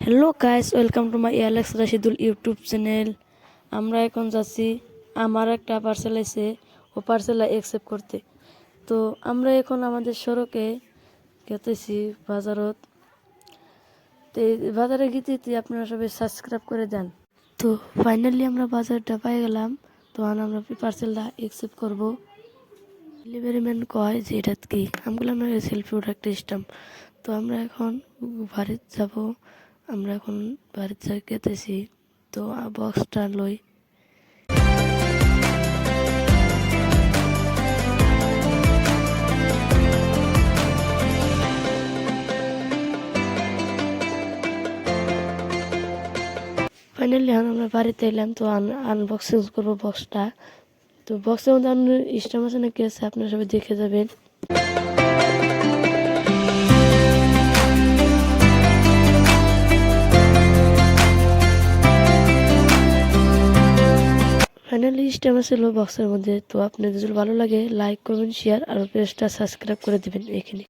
Hello guys, welcome to my Alex Rashidul YouTube channel. আমরা এখন যাচ্ছি, আমার একটা পার্সেল এসে ও পার্সেল অ্যাকসেপ্ট করতে। তো আমরা এখন আমাদের সড়কে গেতেছি বাজারত। তো এই বাজারে গেতে আপনারা সবাই সাবস্ক্রাইব করে দেন। তো ফাইনালি আমরা বাজারটা পাই গেলাম। তো আমরা পার্সেলটা অ্যাকসেপ্ট করবো। ডেলিভারি ম্যান কয় যে এটা কি, আমি বললাম সেলফ প্রোডাক্ট স্ট্যাম্প। তো আমরা এখন বাড়িতে যাব। আমরা এখন বাড়িতে গেতেছি। তো বক্সটা লই। ফাইনালি আমরা বাড়িতে এলাম। তো আনবক্সিং করবো বক্সটা। তো বক্সের মধ্যে স্ট্যাম্প আছে নাকি আছে আপনারা সবাই দেখে যাবেন। ফাইনালি স্ট্যাম্প ছিল বক্সের মধ্যে। তো আপনাদের যদি ভালো লাগে লাইক করবেন, শেয়ার আর পেজটা সাবস্ক্রাইব করে দিবেন এখানে।